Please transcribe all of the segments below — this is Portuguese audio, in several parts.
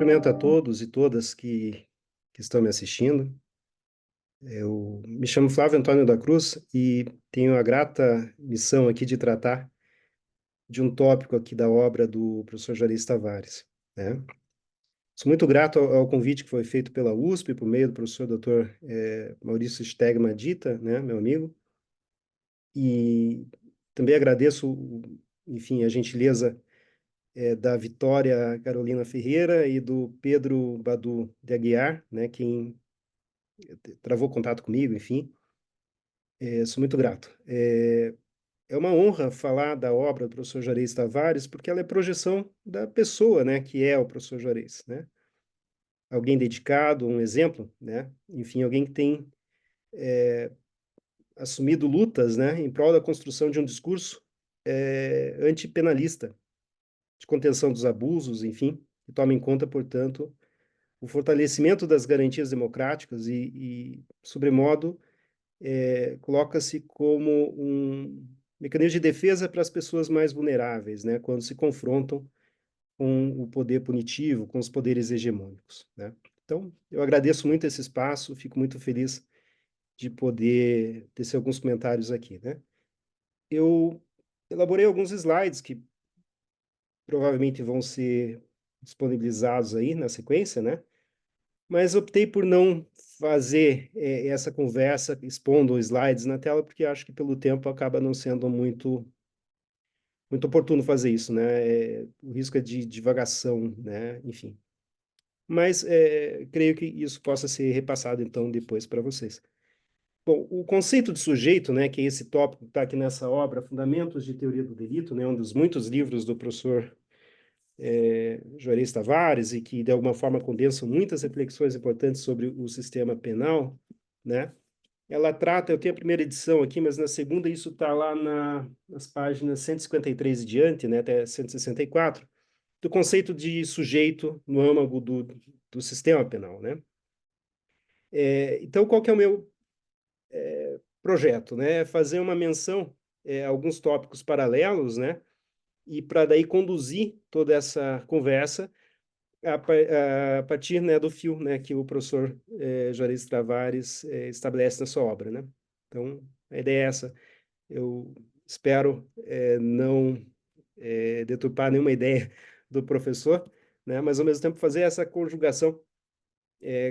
Cumprimento a todos e todas que estão me assistindo. Eu me chamo Flávio Antônio da Cruz e tenho a grata missão aqui de tratar de um tópico aqui da obra do professor Juarez Tavares, né? Sou muito grato ao convite que foi feito pela USP, por meio do professor Dr. Maurício Stegma Dita, né, meu amigo, e também agradeço, enfim, a gentileza da Vitória Carolina Ferreira e do Pedro Badu de Aguiar, né, quem travou contato comigo, enfim. Sou muito grato. É uma honra falar da obra do professor Juarez Tavares, porque ela é projeção da pessoa, né, que é o professor Juarez, né? Alguém dedicado, um exemplo, né? Enfim, alguém que tem assumido lutas, né, em prol da construção de um discurso antipenalista, de contenção dos abusos, enfim, que toma em conta, portanto, o fortalecimento das garantias democráticas e sobremodo, coloca-se como um mecanismo de defesa para as pessoas mais vulneráveis, né, quando se confrontam com o poder punitivo, com os poderes hegemônicos, né? Então, eu agradeço muito esse espaço, fico muito feliz de poder tecer alguns comentários aqui, né? Eu elaborei alguns slides que provavelmente vão ser disponibilizados aí na sequência, né? Mas optei por não fazer essa conversa expondo os slides na tela, porque acho que pelo tempo acaba não sendo muito oportuno fazer isso, né? O risco é de divagação, né? Enfim. Mas creio que isso possa ser repassado, então, depois para vocês. Bom, o conceito de sujeito, né, que é esse tópico que está aqui nessa obra, Fundamentos de Teoria do Delito, né, um dos muitos livros do professor Juarez Tavares, e que, de alguma forma, condensam muitas reflexões importantes sobre o sistema penal, né? Ela trata, eu tenho a primeira edição aqui, mas na segunda isso está lá nas páginas 153 e diante, né, até 164, do conceito de sujeito no âmago do sistema penal, né? Então, qual que é o meu projeto, né? Fazer uma menção a alguns tópicos paralelos, né? E para daí conduzir toda essa conversa a partir, né, do fio, né, que o professor Juarez Tavares estabelece na sua obra, né? Então, a ideia é essa. Eu espero não deturpar nenhuma ideia do professor, né, mas ao mesmo tempo fazer essa conjugação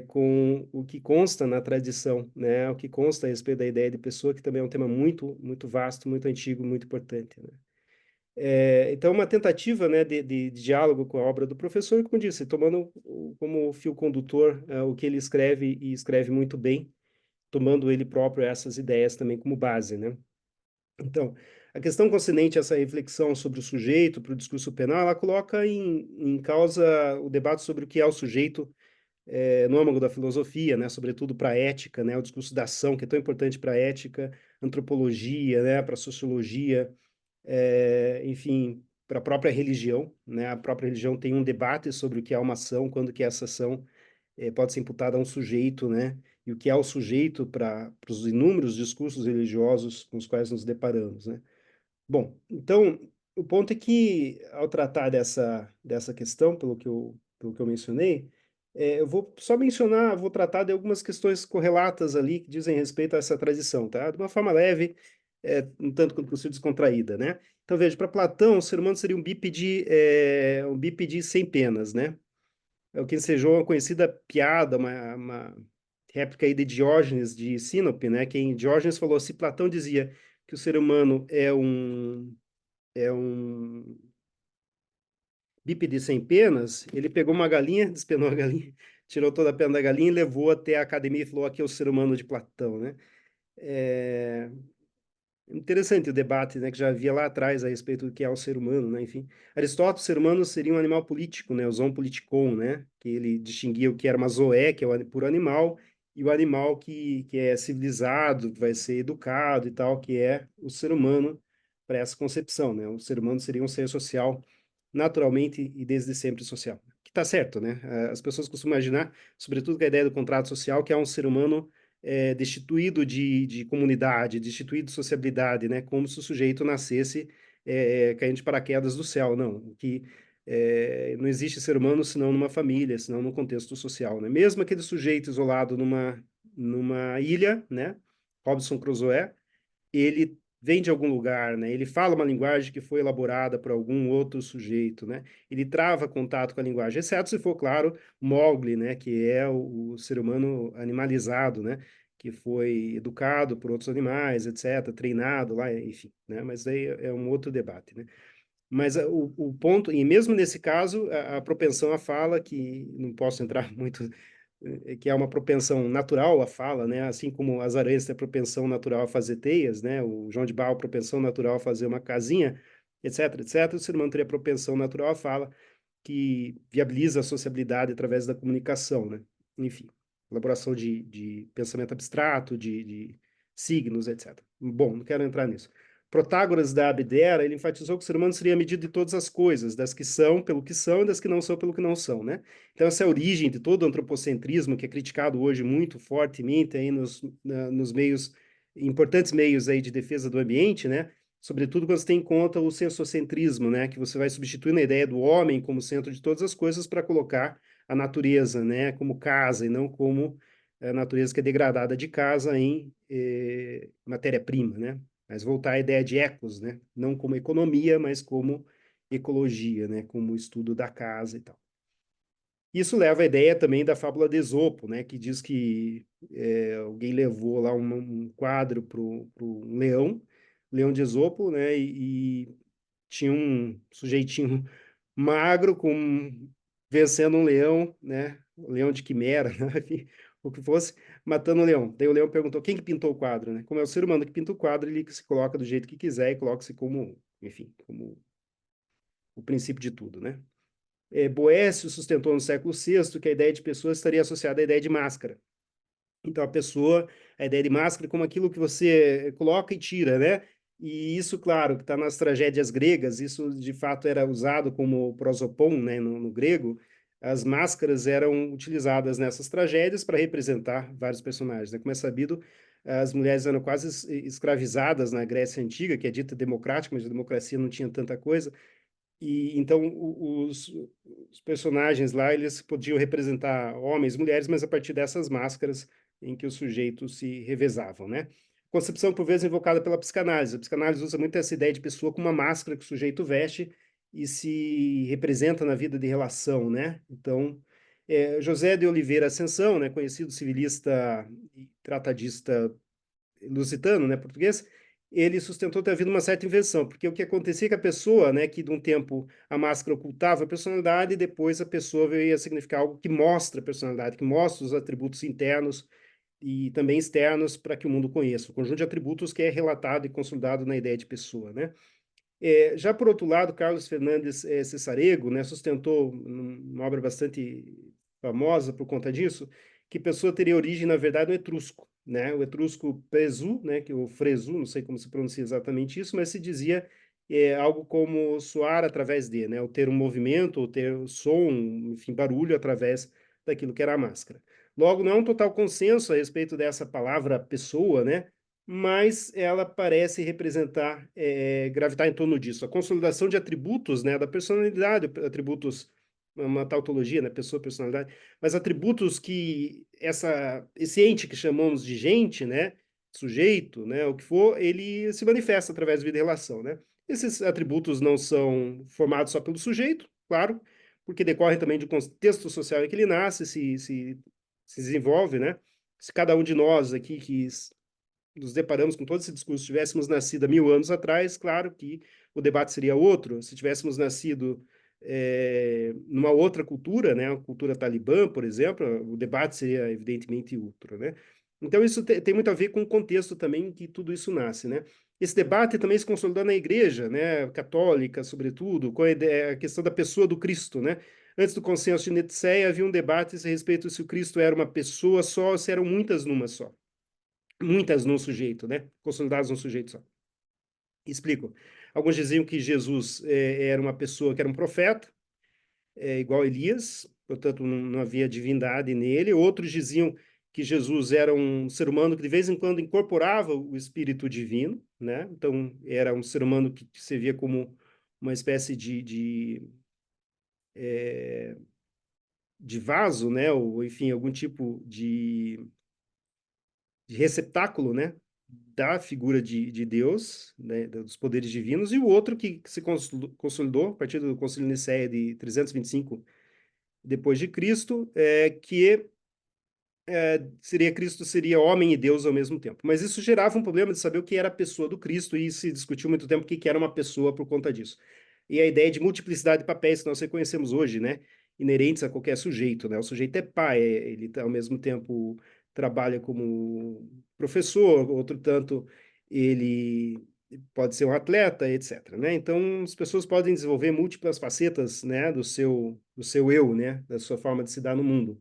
com o que consta na tradição, né, o que consta a respeito da ideia de pessoa, que também é um tema muito vasto, muito antigo, muito importante, né? Então, uma tentativa, né, de diálogo com a obra do professor, como disse, tomando como fio condutor o que ele escreve, e escreve muito bem, tomando ele próprio essas ideias também como base, né? Então, a questão concernente a essa reflexão sobre o sujeito para o discurso penal, ela coloca em causa o debate sobre o que é o sujeito no âmago da filosofia, né, sobretudo para a ética, né, o discurso da ação, que é tão importante para a ética, antropologia, né, para a sociologia, enfim, para a própria religião, né? A própria religião tem um debate sobre o que é uma ação, quando que essa ação pode ser imputada a um sujeito, né? E o que é o sujeito para os inúmeros discursos religiosos com os quais nos deparamos, né? Bom, então, o ponto é que, ao tratar dessa questão, pelo que eu mencionei, eu vou só mencionar, vou tratar de algumas questões correlatas ali que dizem respeito a essa tradição, tá? De uma forma leve, um tanto quanto possível descontraída, né? Então, veja, para Platão, o ser humano seria um bípede sem penas, né? É o que ensejou uma conhecida piada, uma réplica aí de Diógenes de Sinope, né? Quem Diógenes falou, se Platão dizia que o ser humano é um bípede sem penas, ele pegou uma galinha, despenou a galinha, tirou toda a pena da galinha e levou até a academia e falou, aqui é o ser humano de Platão, né? É interessante o debate, né, que já havia lá atrás a respeito do que é o ser humano, né? Enfim, Aristóteles, o ser humano seria um animal político, né? O zoon politikon, né? Que ele distinguia o que era uma zoé, que é o puro animal, e o animal que é civilizado, que vai ser educado e tal, que é o ser humano para essa concepção, né? O ser humano seria um ser social naturalmente e desde sempre social. Que está certo, né? As pessoas costumam imaginar, sobretudo com a ideia do contrato social, que é um ser humano destituído de comunidade, destituído de sociabilidade, né? Como se o sujeito nascesse caindo de paraquedas do céu. Não, o que Não existe ser humano senão numa família, senão num contexto social, né? Mesmo aquele sujeito isolado numa ilha, né? Robinson Crusoe, ele vem de algum lugar, né? Ele fala uma linguagem que foi elaborada por algum outro sujeito, né? Ele trava contato com a linguagem, exceto se for, claro, Mowgli, né? Que é o ser humano animalizado, né? Que foi educado por outros animais, etc., treinado lá, enfim, né? Mas aí é um outro debate, né? Mas o ponto, e mesmo nesse caso, a propensão à fala, que não posso entrar muito, que é uma propensão natural à fala, né? Assim como as aranhas têm a propensão natural a fazer teias, né? O João de Barro, a propensão natural a fazer uma casinha, etc., etc., o ser humano teria a propensão natural à fala, que viabiliza a sociabilidade através da comunicação, né? Enfim, elaboração de pensamento abstrato, de signos, etc. Bom, não quero entrar nisso. Protágoras da Abdera, ele enfatizou que o ser humano seria a medida de todas as coisas, das que são pelo que são e das que não são pelo que não são, né? Então, essa é a origem de todo o antropocentrismo, que é criticado hoje muito fortemente aí nos meios, importantes meios aí de defesa do ambiente, né? Sobretudo quando você tem em conta o sensocentrismo, né? Que você vai substituindo a ideia do homem como centro de todas as coisas para colocar a natureza, né? Como casa e não como a natureza que é degradada de casa em matéria-prima, né? Mas voltar à ideia de ecos, né? Não como economia, mas como ecologia, né? Como estudo da casa e tal. Isso leva à ideia também da fábula de Esopo, né? Que diz que alguém levou lá um quadro para um leão de Esopo, né? E tinha um sujeitinho magro vencendo um leão, né? Um leão de quimera, né? Enfim, o que fosse, matando o leão. Daí o leão perguntou quem que pintou o quadro, né? Como é o ser humano que pinta o quadro, ele se coloca do jeito que quiser e coloca-se como, enfim, como o princípio de tudo, né? Boécio sustentou no século VI que a ideia de pessoa estaria associada à ideia de máscara. Então, a ideia de máscara como aquilo que você coloca e tira, né? E isso, claro, que está nas tragédias gregas, isso de fato era usado como prosopon, né, no grego. As máscaras eram utilizadas nessas tragédias para representar vários personagens, né? Como é sabido, as mulheres eram quase escravizadas na Grécia Antiga, que é dita democrática, mas a democracia não tinha tanta coisa. E então os personagens lá, eles podiam representar homens, mulheres, mas a partir dessas máscaras em que os sujeitos se revezavam, né? Concepção, por vezes, invocada pela psicanálise. A psicanálise usa muito essa ideia de pessoa com uma máscara que o sujeito veste e se representa na vida de relação, né? Então, José de Oliveira Ascensão, né, conhecido civilista e tratadista lusitano, né, português, ele sustentou ter havido uma certa inversão, porque o que acontecia é que a pessoa, né, que de um tempo a máscara ocultava a personalidade, e depois a pessoa veio a significar algo que mostra a personalidade, que mostra os atributos internos e também externos para que o mundo conheça, o conjunto de atributos que é relatado e consolidado na ideia de pessoa, né? Já por outro lado, Carlos Fernandes Cessarego, né, sustentou uma obra bastante famosa por conta disso, que pessoa teria origem, na verdade, no etrusco, né? O etrusco presu, né, que o fresu, não sei como se pronuncia exatamente isso, mas se dizia algo como soar através de, né? Ou ter um movimento, ou ter som, enfim, barulho através daquilo que era a máscara. Logo, não é um total consenso a respeito dessa palavra pessoa, né? Mas ela parece representar, gravitar em torno disso. A consolidação de atributos, né, da personalidade, atributos, uma tautologia, né, pessoa, personalidade, mas atributos que esse ente que chamamos de gente, né, sujeito, né, o que for, ele se manifesta através da vida e relação, né? Esses atributos não são formados só pelo sujeito, claro, porque decorrem também do contexto social em que ele nasce, se desenvolve, né? Se cada um de nós aqui que nos deparamos com todo esse discurso, se tivéssemos nascido há 1000 anos atrás, claro que o debate seria outro. Se tivéssemos nascido numa outra cultura, né, a cultura talibã, por exemplo, o debate seria evidentemente outro, né? Então isso tem muito a ver com o contexto também em que tudo isso nasce, né? Esse debate também se consolidou na igreja, né, católica, sobretudo, com a questão da pessoa do Cristo, né? Antes do consenso de Nicéia havia um debate a respeito se o Cristo era uma pessoa só ou se eram muitas numa só. Muitas num sujeito, né? Consolidadas num sujeito só. Explico. Alguns diziam que Jesus era uma pessoa que era um profeta, igual Elias, portanto não havia divindade nele. Outros diziam que Jesus era um ser humano que de vez em quando incorporava o espírito divino, né? Então era um ser humano que se via como uma espécie de de vaso, né, ou enfim, algum tipo de receptáculo, né, da figura de Deus, né, dos poderes divinos, e o outro que se consolidou a partir do Concílio de Nicéia de 325 depois de Cristo, que Cristo seria homem e Deus ao mesmo tempo. Mas isso gerava um problema de saber o que era a pessoa do Cristo, e se discutiu muito tempo o que era uma pessoa por conta disso. E a ideia de multiplicidade de papéis que nós reconhecemos hoje, né, inerentes a qualquer sujeito, né? O sujeito é pai, ele ao mesmo tempo trabalha como professor, outro tanto ele pode ser um atleta, etc, né? Então as pessoas podem desenvolver múltiplas facetas, né, do seu eu, né, da sua forma de se dar no mundo.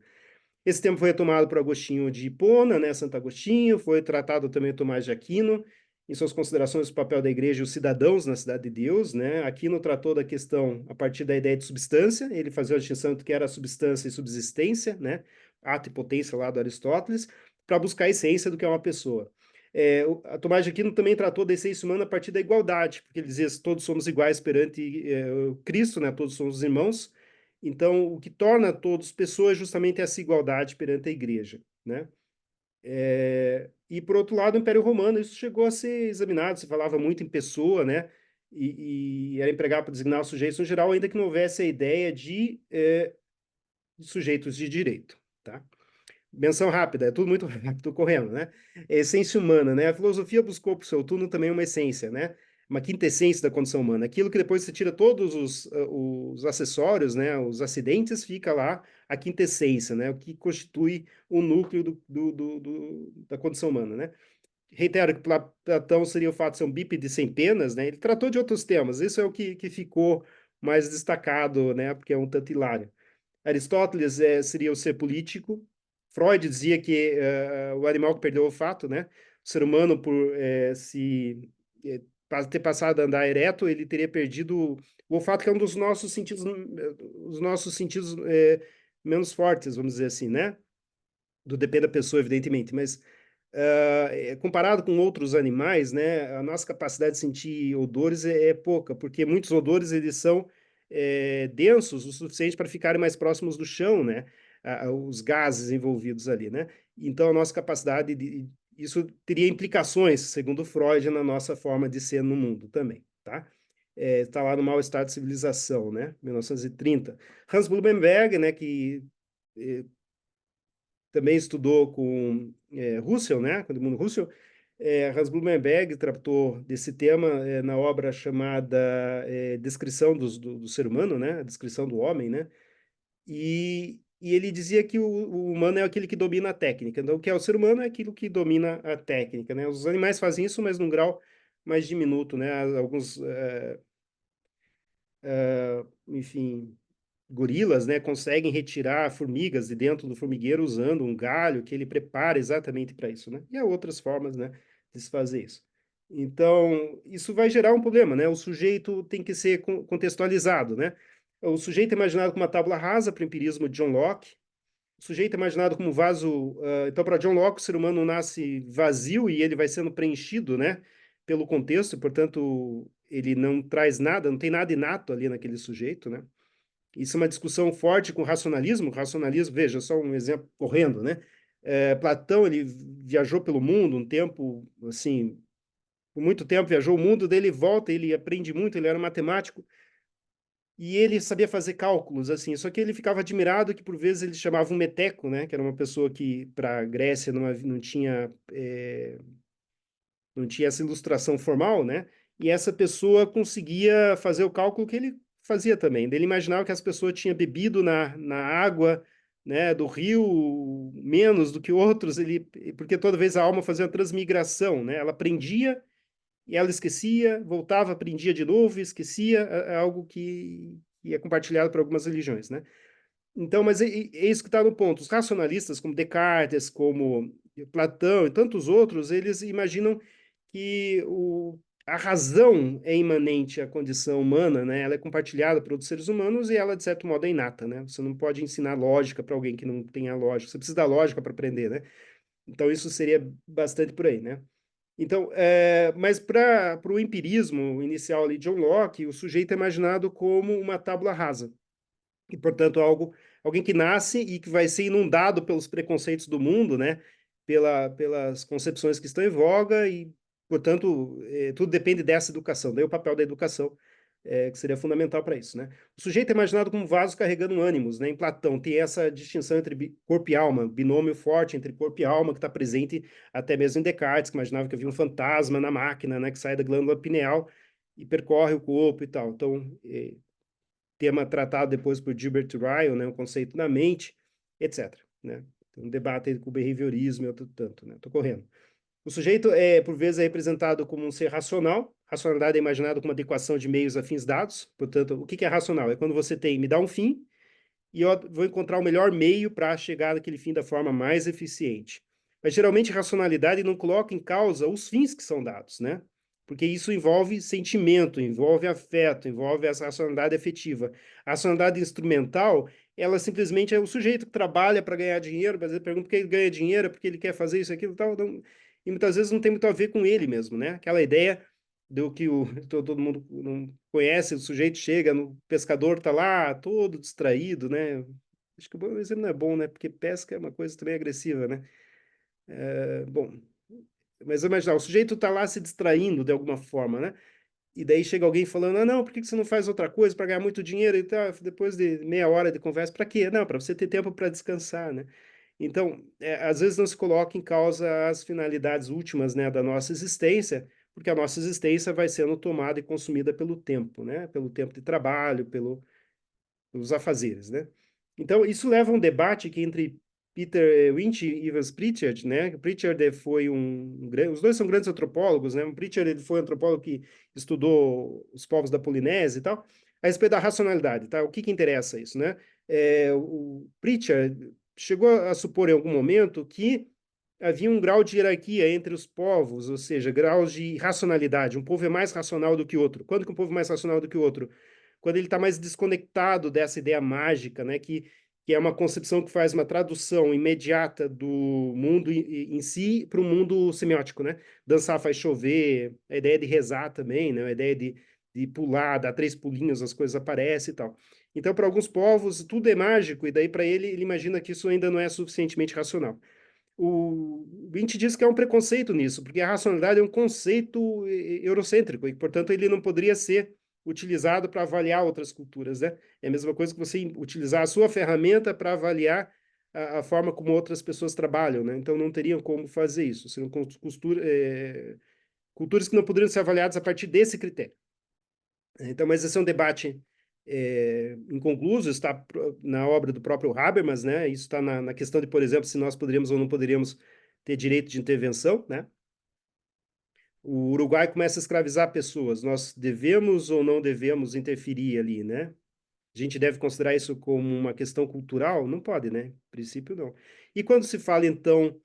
Esse tempo foi retomado por Agostinho de Hipona, né, Santo Agostinho, foi tratado também por Tomás de Aquino, em suas considerações do papel da igreja e os cidadãos na cidade de Deus, né? Aquino tratou da questão a partir da ideia de substância, ele fazia a distinção entre o que era substância e subsistência, né? Ato e potência lá do Aristóteles, para buscar a essência do que é uma pessoa. A Tomás de Aquino também tratou da essência humana a partir da igualdade, porque ele dizia que todos somos iguais perante Cristo, né? Todos somos irmãos. Então, o que torna todos pessoas justamente essa igualdade perante a igreja, né? E, por outro lado, o Império Romano, isso chegou a ser examinado, se falava muito em pessoa, né? E era empregado para designar os sujeitos no geral, ainda que não houvesse a ideia de sujeitos de direito, tá? Menção rápida, é tudo muito rápido, correndo, né? É essência humana, né? A filosofia buscou para o seu turno também uma essência, né? Uma quintessência da condição humana. Aquilo que depois você tira todos os acessórios, né? Os acidentes, fica lá a quintessência, né? O que constitui o núcleo da condição humana, né? Reitero que Platão seria o fato de ser um bípede sem penas, né? Ele tratou de outros temas, isso é o que ficou mais destacado, né? Porque é um tanto hilário. Aristóteles seria o ser político. Freud dizia que o animal que perdeu o olfato, né? O ser humano, por ter passado a andar ereto, ele teria perdido o olfato, que é um dos nossos sentidos, os nossos sentidos menos fortes, vamos dizer assim, né? Do depende da pessoa, evidentemente, mas comparado com outros animais, né, a nossa capacidade de sentir odores é pouca, porque muitos odores eles são densos o suficiente para ficarem mais próximos do chão, né, os gases envolvidos ali, né. Então a nossa capacidade de isso teria implicações, segundo Freud, na nossa forma de ser no mundo também, tá? Está lá no Mal-Estar de Civilização, né, 1930. Hans Blumenberg, né, que também estudou com Husserl, né, com Edmund Husserl. Hans Blumenberg tratou desse tema na obra chamada Descrição do Ser Humano, né, a descrição do homem, né, e ele dizia que o humano é aquele que domina a técnica. Então, o que é o ser humano é aquilo que domina a técnica, né? Os animais fazem isso, mas num grau mais diminuto, né? Alguns, enfim, gorilas, né, conseguem retirar formigas de dentro do formigueiro usando um galho que ele prepara exatamente para isso, né? E há outras formas, né, de se fazer isso. Então, isso vai gerar um problema, né? O sujeito tem que ser contextualizado, né? O sujeito é imaginado como uma tábua rasa para o empirismo de John Locke. O sujeito é imaginado como vaso. Então, para John Locke, o ser humano nasce vazio e ele vai sendo preenchido, né, pelo contexto, e, portanto, ele não traz nada, não tem nada inato ali naquele sujeito, né? Isso é uma discussão forte com o racionalismo. O racionalismo, veja, só um exemplo correndo, né? Platão, ele viajou pelo mundo um tempo, assim, por muito tempo viajou o mundo, daí ele volta, ele aprende muito, ele era matemático, e ele sabia fazer cálculos, assim, só que ele ficava admirado que, por vezes, ele chamava um meteco, né? Que era uma pessoa que, para a Grécia, não tinha essa ilustração formal, né? E essa pessoa conseguia fazer o cálculo que ele fazia também. Ele imaginava que as pessoas tinham bebido na água, né, do rio menos do que outros, porque toda vez a alma fazia uma transmigração, né? Ela aprendia e ela esquecia, voltava, aprendia de novo e esquecia, algo que é compartilhado por algumas religiões, né? Então, mas é isso que está no ponto. Os racionalistas, como Descartes, como Platão e tantos outros, eles imaginam que a razão é imanente à condição humana, né? Ela é compartilhada por outros seres humanos e ela, de certo modo, é inata, né? Você não pode ensinar lógica para alguém que não tenha lógica. Você precisa da lógica para aprender, né? Então, isso seria bastante por aí, né? Então, mas para o empirismo inicial ali, John Locke, o sujeito é imaginado como uma tábua rasa. e, portanto, alguém que nasce e que vai ser inundado pelos preconceitos do mundo, né? Pelas concepções que estão em voga e, portanto, tudo depende dessa educação. Daí o papel da educação, que seria fundamental para isso, né? O sujeito é imaginado como um vaso carregando ânimos, né? Em Platão tem essa distinção entre corpo e alma, binômio forte entre corpo e alma que está presente até mesmo em Descartes, que imaginava que havia um fantasma na máquina, né? Que sai da glândula pineal e percorre o corpo e tal. Então, tema tratado depois por Gilbert Ryle, né, o conceito da mente, etc. Né? Tem um debate com o behaviorismo e outro tanto, né? Tô correndo. O sujeito por vezes, é representado como um ser racional. Racionalidade é imaginado como uma adequação de meios a fins dados. Portanto, o que é racional? É quando você me dá um fim e eu vou encontrar o melhor meio para chegar naquele fim da forma mais eficiente. Mas geralmente racionalidade não coloca em causa os fins que são dados, né? Porque isso envolve sentimento, envolve afeto, envolve essa racionalidade afetiva. A racionalidade instrumental, ela simplesmente é o sujeito que trabalha para ganhar dinheiro, mas ele pergunta por que ele ganha dinheiro, porque ele quer fazer isso, aquilo, tal, e muitas vezes não tem muito a ver com ele mesmo, né? Aquela ideia do que todo mundo não conhece, o sujeito chega, o pescador está lá, todo distraído, né? Acho que o exemplo não é bom, né? Porque pesca é uma coisa também agressiva, né? Bom, mas imaginar, o sujeito está lá se distraindo de alguma forma, né? E daí chega alguém falando, ah, não, por que você não faz outra coisa para ganhar muito dinheiro e tal? Depois de meia hora de conversa, para quê? Não, para você ter tempo para descansar, né? Então, às vezes não se coloca em causa as finalidades últimas, né, da nossa existência, porque a nossa existência vai sendo tomada e consumida pelo tempo, né? Pelo tempo de trabalho, pelos afazeres, né? Então, isso leva a um debate que entre Peter Winch e Evans Pritchard, né? Pritchard foi os dois são grandes antropólogos, né? O Pritchard ele foi um antropólogo que estudou os povos da Polinésia e tal, a respeito da racionalidade, tá? O que interessa isso, né? O Pritchard chegou a supor em algum momento que havia um grau de hierarquia entre os povos, ou seja, graus de racionalidade. Um povo é mais racional do que o outro. Quando que um povo é mais racional do que o outro? Quando ele está mais desconectado dessa ideia mágica, né, que é uma concepção que faz uma tradução imediata do mundo em si para o mundo semiótico, né? Dançar faz chover, a ideia de rezar também, né? A ideia de pular, dar 3 pulinhos, as coisas aparecem e tal. Então, para alguns povos, tudo é mágico, e daí para ele imagina que isso ainda não é suficientemente racional. O Wundt diz que há um preconceito nisso, porque a racionalidade é um conceito eurocêntrico, e, portanto, ele não poderia ser utilizado para avaliar outras culturas, né? É a mesma coisa que você utilizar a sua ferramenta para avaliar a forma como outras pessoas trabalham, né? Então, não teriam como fazer isso. Seriam culturas que não poderiam ser avaliadas a partir desse critério. Então, mas esse é um debate inconcluso, está na obra do próprio Habermas, né? Isso está na questão de, por exemplo, se nós poderíamos ou não poderíamos ter direito de intervenção, né? O Uruguai começa a escravizar pessoas. Nós devemos ou não devemos interferir ali, né? A gente deve considerar isso como uma questão cultural? Não pode, né? Em princípio, não. E quando se fala, então,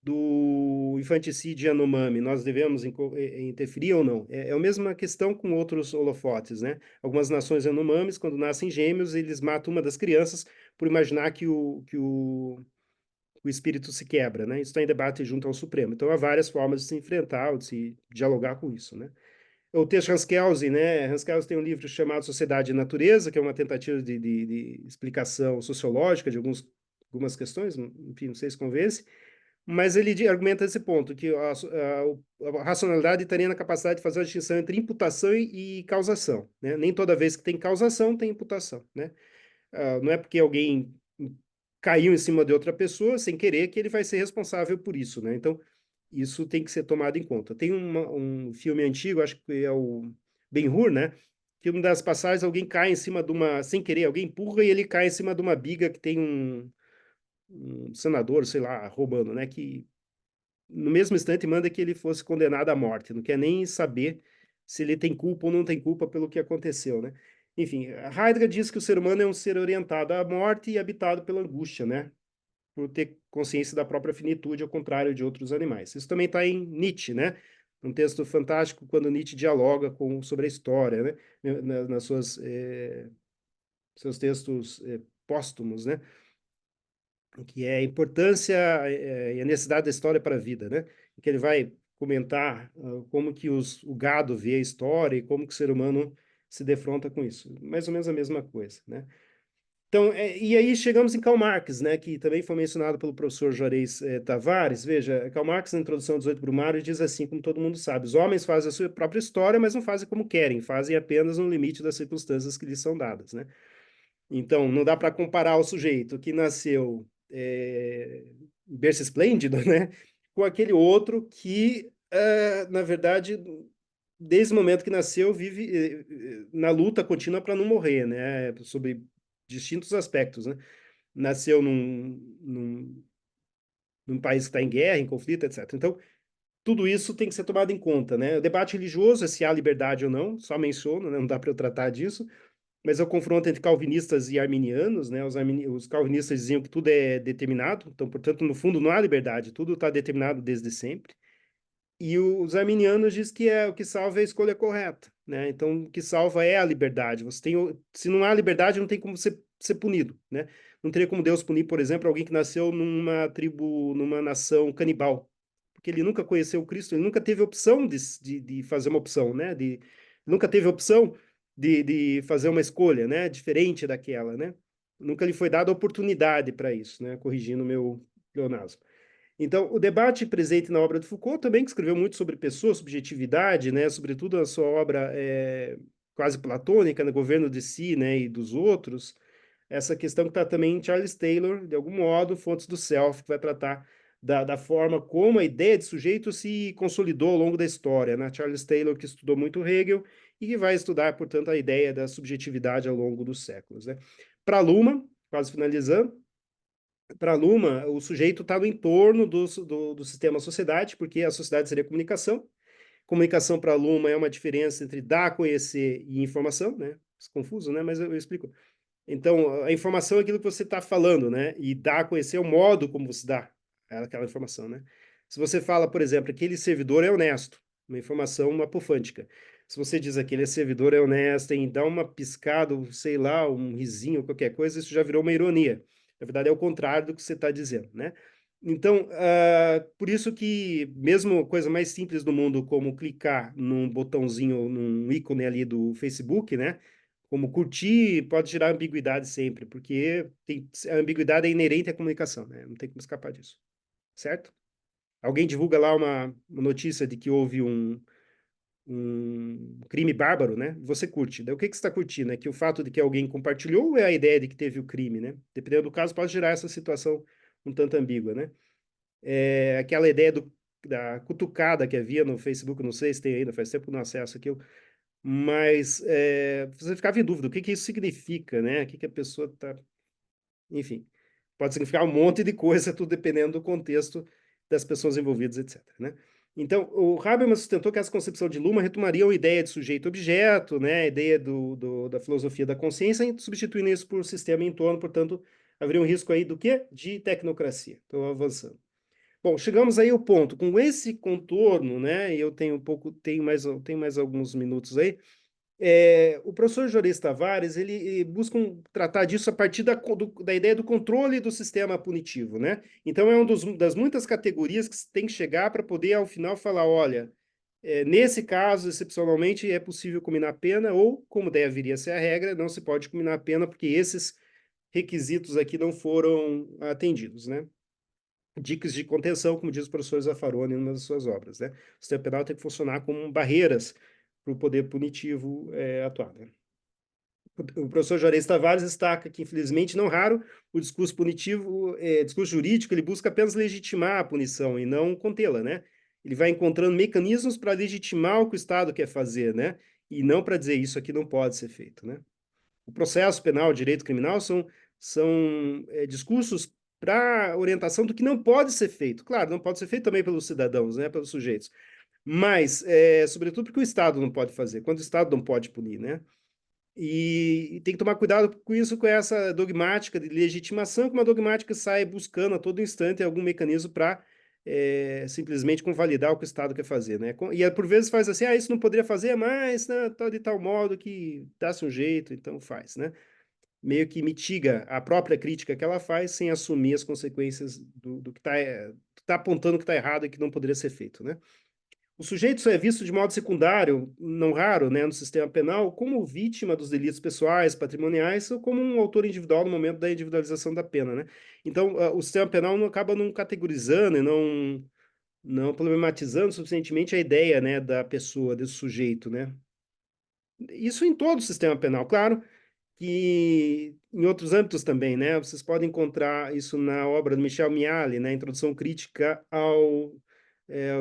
do infanticídio Yanomami, nós devemos interferir ou não? É a mesma questão com outros holofotes, né? Algumas nações Yanomamis, quando nascem gêmeos, eles matam uma das crianças por imaginar que o espírito se quebra, né? Isso está em debate junto ao Supremo. Então, há várias formas de se enfrentar ou de se dialogar com isso, né? O texto Hans Kelsen, né? Hans Kelsen tem um livro chamado Sociedade e Natureza, que é uma tentativa de explicação sociológica de algumas questões, enfim, não sei se convence, mas ele argumenta esse ponto, que a racionalidade estaria na capacidade de fazer a distinção entre imputação e causação, né? Nem toda vez que tem causação, tem imputação, né? Não é porque alguém caiu em cima de outra pessoa sem querer que ele vai ser responsável por isso, né? Então, isso tem que ser tomado em conta. Tem um filme antigo, acho que é o Ben-Hur, né? Que uma das passagens alguém cai em cima de sem querer, alguém empurra e ele cai em cima de uma biga que tem um senador, sei lá, roubando, né? Que no mesmo instante manda que ele fosse condenado à morte, não quer nem saber se ele tem culpa ou não tem culpa pelo que aconteceu, né? Enfim, Heidegger diz que o ser humano é um ser orientado à morte e habitado pela angústia, né? Por ter consciência da própria finitude, ao contrário de outros animais. Isso também está em Nietzsche, né? Um texto fantástico quando Nietzsche dialoga sobre a história, né? Nas seus textos póstumos, né? Que é a importância e a necessidade da história para a vida, né? Que ele vai comentar como que o gado vê a história e como que o ser humano se defronta com isso. Mais ou menos a mesma coisa, né? Então, e aí chegamos em Karl Marx, né, que também foi mencionado pelo professor Juarez Tavares. Veja, Karl Marx, na introdução dos Oito Brumários, diz assim, como todo mundo sabe, os homens fazem a sua própria história, mas não fazem como querem, fazem apenas no limite das circunstâncias que lhes são dadas, né? Então, não dá para comparar o sujeito que nasceu em berço esplêndido, né, com aquele outro que, na verdade, desde o momento que nasceu, vive na luta contínua para não morrer, né, sobre distintos aspectos, né? Nasceu num país que está em guerra, em conflito, etc. Então, tudo isso tem que ser tomado em conta, né? O debate religioso é se há liberdade ou não, só menciono, né? Não dá para eu tratar disso, mas é o confronto entre calvinistas e arminianos, né? Os calvinistas diziam que tudo é determinado, então, portanto, no fundo, não há liberdade, tudo está determinado desde sempre. E os arminianos dizem que o que salva é a escolha correta, né? Então, o que salva é a liberdade. Se não há liberdade, não tem como ser punido, né? Não teria como Deus punir, por exemplo, alguém que nasceu numa tribo, numa nação canibal, porque ele nunca conheceu o Cristo, ele nunca teve opção de fazer uma opção, né? Nunca teve opção de fazer uma escolha, né? Diferente daquela, né? Nunca lhe foi dada oportunidade para isso, né? Corrigindo o meu pleonasmo. Então, o debate presente na obra de Foucault também, que escreveu muito sobre pessoa, subjetividade, né, sobretudo a sua obra quase platônica, no governo de si, né, e dos outros, essa questão que está também em Charles Taylor, de algum modo, Fontes do Self, que vai tratar da forma como a ideia de sujeito se consolidou ao longo da história, né? Charles Taylor, que estudou muito Hegel e que vai estudar, portanto, a ideia da subjetividade ao longo dos séculos, né? Para Luhmann, quase finalizando, para Luma, o sujeito está no entorno do sistema sociedade, porque a sociedade seria comunicação. Comunicação para Luma é uma diferença entre dar a conhecer e informação, né? É confuso, né? Mas eu explico. Então, a informação é aquilo que você está falando, né? E dar a conhecer é o modo como você dá aquela informação, né? Se você fala, por exemplo, aquele servidor é honesto, uma informação apofântica. Se você diz aquele servidor é honesto e dá uma piscada, sei lá, um risinho, qualquer coisa, isso já virou uma ironia. Na verdade, é o contrário do que você está dizendo, né? Então, por isso que mesmo a coisa mais simples do mundo, como clicar num botãozinho, num ícone ali do Facebook, né? Como curtir, pode gerar ambiguidade sempre, porque a ambiguidade é inerente à comunicação, né? Não tem como escapar disso, certo? Alguém divulga lá uma notícia de que houve um crime bárbaro, né? Você curte. Daí o que que você está curtindo? É que o fato de que alguém compartilhou ou é a ideia de que teve o crime, né? Dependendo do caso, pode gerar essa situação um tanto ambígua, né? Aquela ideia da cutucada que havia no Facebook, não sei se tem ainda, faz tempo que eu não acesso aquilo, mas você ficava em dúvida, o que que isso significa, né? O que que a pessoa está... Enfim, pode significar um monte de coisa, tudo dependendo do contexto das pessoas envolvidas, etc., né? Então, o Habermas sustentou que essa concepção de Luhmann retomaria a ideia de sujeito-objeto, né? A ideia da filosofia da consciência, substituindo isso por sistema em torno, portanto, haveria um risco aí do quê? De tecnocracia. Estou avançando. Bom, chegamos aí ao ponto. Com esse contorno, né? E eu tenho mais alguns minutos aí. O professor Juarez Tavares, ele busca tratar disso a partir da ideia do controle do sistema punitivo, né? Então, é uma das muitas categorias que se tem que chegar para poder, ao final, falar, olha, nesse caso, excepcionalmente, é possível combinar pena, ou, como deveria ser a regra, não se pode combinar pena, porque esses requisitos aqui não foram atendidos, né? Dicas de contenção, como diz o professor Zaffaroni em uma das suas obras, né? O sistema penal tem que funcionar como barreiras para o poder punitivo atuar, né? O professor Juarez Tavares destaca que, infelizmente, não raro, o discurso punitivo, discurso jurídico, ele busca apenas legitimar a punição e não contê-la, né? Ele vai encontrando mecanismos para legitimar o que o Estado quer fazer, né? E não para dizer isso aqui não pode ser feito, né? O processo penal, o direito criminal são discursos para orientação do que não pode ser feito. Claro, não pode ser feito também pelos cidadãos, né? Pelos sujeitos. Mas, sobretudo, porque o Estado não pode fazer, quando o Estado não pode punir, né? E tem que tomar cuidado com isso, com essa dogmática de legitimação, que uma dogmática sai buscando a todo instante algum mecanismo para simplesmente convalidar o que o Estado quer fazer, né? E por vezes faz assim, isso não poderia fazer, mas né, tá de tal modo que dá-se um jeito, então faz, né? Meio que mitiga a própria crítica que ela faz sem assumir as consequências do que está apontando que está errado e que não poderia ser feito, né? O sujeito só é visto de modo secundário, não raro, né, no sistema penal, como vítima dos delitos pessoais, patrimoniais, ou como um autor individual no momento da individualização da pena, né? Então, o sistema penal não acaba não categorizando e não problematizando suficientemente a ideia, né, da pessoa, desse sujeito, né? Isso em todo o sistema penal, claro, que em outros âmbitos também, né? Vocês podem encontrar isso na obra do Michel Mialy, né? Introdução Crítica ao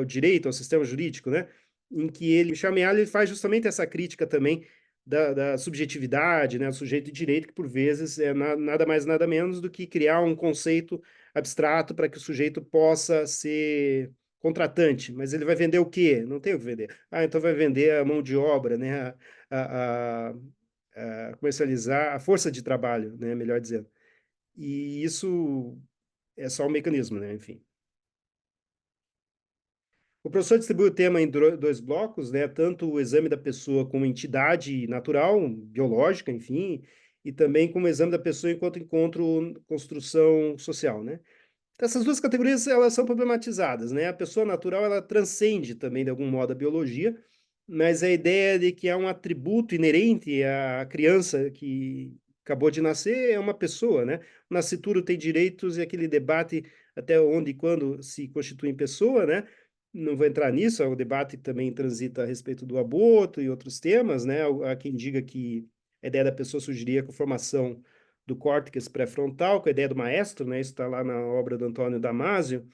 Direito, ao Sistema Jurídico, né? Em que Michel Mialy faz justamente essa crítica também da subjetividade, né? Do sujeito de direito, que por vezes é nada mais, nada menos do que criar um conceito abstrato para que o sujeito possa ser contratante. Mas ele vai vender o quê? Não tem o que vender. Ah, então vai vender a mão de obra, né? A, a, comercializar a força de trabalho, né, melhor dizendo. E isso é só um mecanismo, né, enfim. O professor distribui o tema em dois blocos, né, tanto o exame da pessoa como entidade natural, biológica, enfim, e também como exame da pessoa enquanto encontro, construção social, né. Essas duas categorias, elas são problematizadas, né? A pessoa natural, ela transcende também, de algum modo, a biologia, mas a ideia de que há um atributo inerente à criança que acabou de nascer é uma pessoa, né? O nascituro tem direitos e aquele debate até onde e quando se constitui em pessoa, né? Não vou entrar nisso, o debate também transita a respeito do aborto e outros temas, né? Há quem diga que a ideia da pessoa surgiria com a formação do córtex pré-frontal, com a ideia do maestro, né? Isso está lá na obra do Antônio Damasio.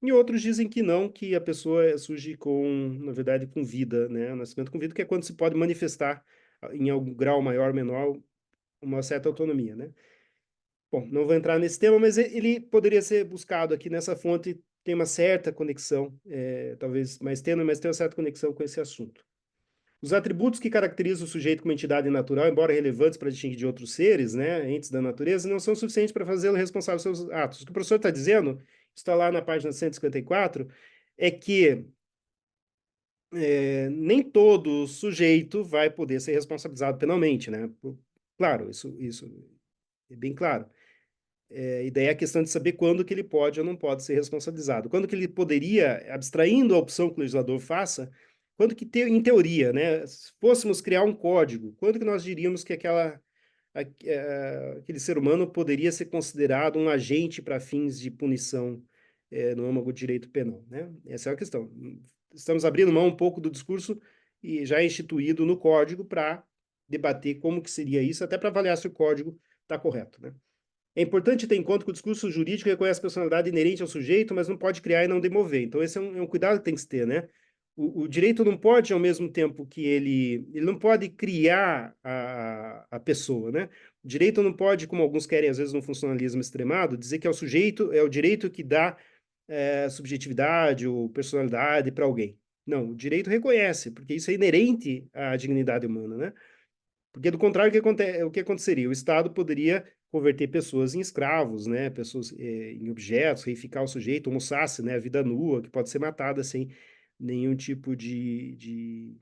E outros dizem que não, que a pessoa surge com, na verdade, com vida, né? Nascimento com vida, que é quando se pode manifestar em algum grau maior ou menor uma certa autonomia, né? Bom, não vou entrar nesse tema, mas ele poderia ser buscado aqui nessa fonte, tem uma certa conexão, talvez mais tênue, mas tem uma certa conexão com esse assunto. Os atributos que caracterizam o sujeito como entidade natural, embora relevantes para distinguir de outros seres, né, entes da natureza, não são suficientes para fazê-lo responsável pelos seus atos. O que o professor está dizendo, está lá na página 154, é que nem todo sujeito vai poder ser responsabilizado penalmente, né? Claro, isso é bem claro. E daí a questão de saber quando que ele pode ou não pode ser responsabilizado. Quando que ele poderia, abstraindo a opção que o legislador faça, quando que, em teoria, né, se fôssemos criar um código, quando que nós diríamos que aquele ser humano poderia ser considerado um agente para fins de punição no âmago do direito penal, né? Essa é a questão. Estamos abrindo mão um pouco do discurso e já instituído no código para debater como que seria isso, até para avaliar se o código está correto, né? É importante ter em conta que o discurso jurídico reconhece a personalidade inerente ao sujeito, mas não pode criar e não demover. Então, esse é um cuidado que tem que se ter, né? O direito não pode, ao mesmo tempo que ele não pode criar a pessoa, né? O direito não pode, como alguns querem, às vezes, no funcionalismo extremado, dizer que é o sujeito, é o direito que dá subjetividade ou personalidade para alguém. Não, o direito reconhece, porque isso é inerente à dignidade humana, né? Porque, do contrário, o que aconteceria? O Estado poderia converter pessoas em escravos, né? Pessoas em objetos, reificar o sujeito, homo sacer, né? A vida nua, que pode ser matada sem nenhum tipo de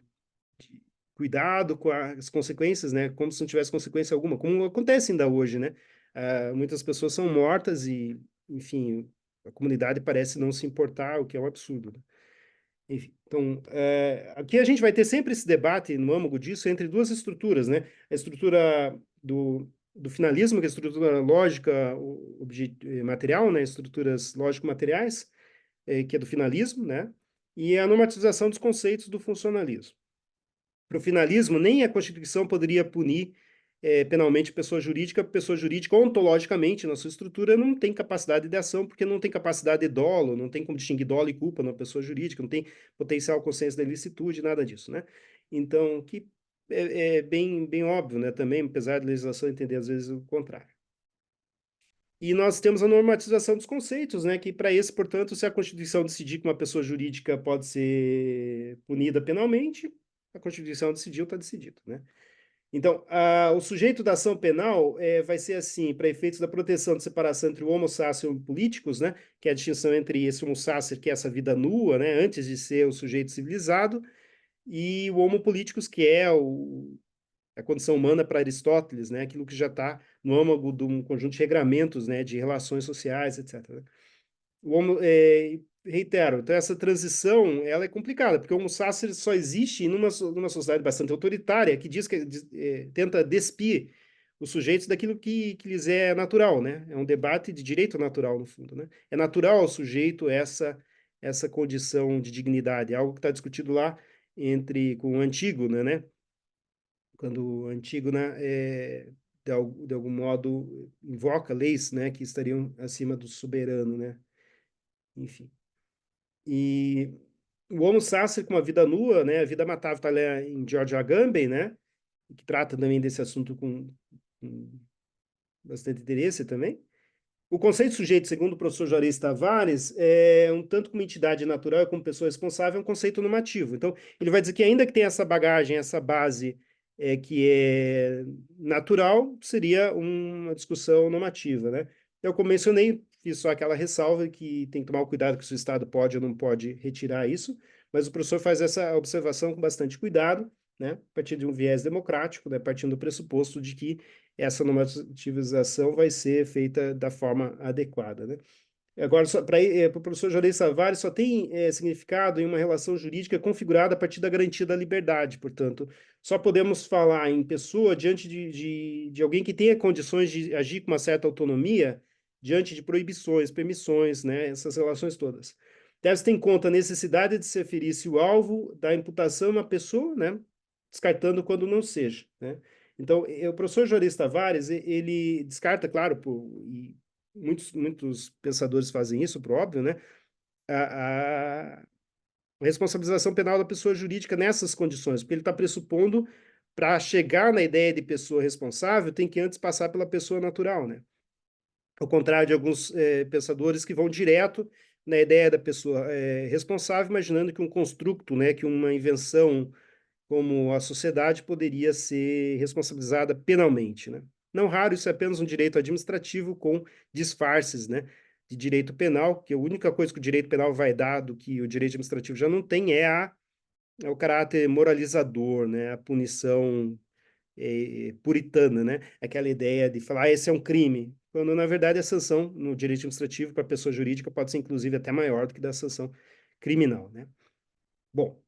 cuidado com as consequências, né? Como se não tivesse consequência alguma, como acontece ainda hoje, né? Muitas pessoas são mortas e, enfim, a comunidade parece não se importar, o que é um absurdo, né? Enfim, então, aqui a gente vai ter sempre esse debate no âmago disso entre duas estruturas, né? A estrutura do finalismo, que é a estrutura lógica material, né? Estruturas lógico-materiais, que é do finalismo, né? E a normatização dos conceitos do funcionalismo. Para o finalismo, nem a Constituição poderia punir penalmente pessoa jurídica ontologicamente, na sua estrutura, não tem capacidade de ação, porque não tem capacidade de dolo, não tem como distinguir dolo e culpa na pessoa jurídica, não tem potencial consciência da ilicitude, nada disso, né? Então, que é bem óbvio, né, também, apesar da legislação entender às vezes o contrário. E nós temos a normatização dos conceitos, né, que para esse, portanto, se a Constituição decidir que uma pessoa jurídica pode ser punida penalmente, a Constituição decidiu, está decidido, né? Então, o sujeito da ação penal vai ser assim, para efeitos da proteção de separação entre o homo sacer e o políticos, né, que é a distinção entre esse homo sacer, que é essa vida nua, né, antes de ser o sujeito civilizado, e o homo politicus, que é a condição humana para Aristóteles, né, aquilo que já está no âmago de um conjunto de regramentos, né, de relações sociais, etc., né? O homo, reitero, então essa transição, ela é complicada, porque o Homo sapiens só existe numa sociedade bastante autoritária, que diz que tenta despir os sujeitos daquilo que lhes é natural, né? É um debate de direito natural, no fundo, né? É natural ao sujeito essa condição de dignidade, é algo que está discutido lá com o Antígona, né? Quando o Antígona, de algum modo, invoca leis, né, que estariam acima do soberano, né? Enfim. E o Homo sapiens com uma vida nua, né? A vida matável está lá em George Agamben, né? Que trata também desse assunto com bastante interesse também. O conceito de sujeito, segundo o professor Juarez Tavares, é um tanto como entidade natural e como pessoa responsável, é um conceito normativo. Então, ele vai dizer que ainda que tenha essa bagagem, essa base que é natural, seria uma discussão normativa, né? Eu, como mencionei, fiz só aquela ressalva que tem que tomar cuidado que se o Estado pode ou não pode retirar isso, mas o professor faz essa observação com bastante cuidado, né? A partir de um viés democrático, né? Partindo do pressuposto de que essa normativização vai ser feita da forma adequada, né? Agora, para o professor Juarez Tavares, só tem significado em uma relação jurídica configurada a partir da garantia da liberdade. Portanto, só podemos falar em pessoa diante de alguém que tenha condições de agir com uma certa autonomia diante de proibições, permissões, né? Essas relações todas. Deve-se ter em conta a necessidade de se aferir se o alvo da imputação é uma pessoa, né? Descartando quando não seja, né? Então, o professor Juarez Tavares, ele descarta, claro, e muitos pensadores fazem isso, por óbvio, né? A responsabilização penal da pessoa jurídica nessas condições, porque ele está pressupondo para chegar na ideia de pessoa responsável, tem que antes passar pela pessoa natural, né? Ao contrário de alguns pensadores que vão direto na ideia da pessoa responsável, imaginando que um construto, né, que uma invenção como a sociedade poderia ser responsabilizada penalmente, né? Não raro, isso é apenas um direito administrativo com disfarces, né, de direito penal, que a única coisa que o direito penal vai dar do que o direito administrativo já não tem é o caráter moralizador, né, a punição puritana, né, aquela ideia de falar, esse é um crime, quando na verdade a sanção no direito administrativo para a pessoa jurídica pode ser inclusive até maior do que da sanção criminal, né? Bom,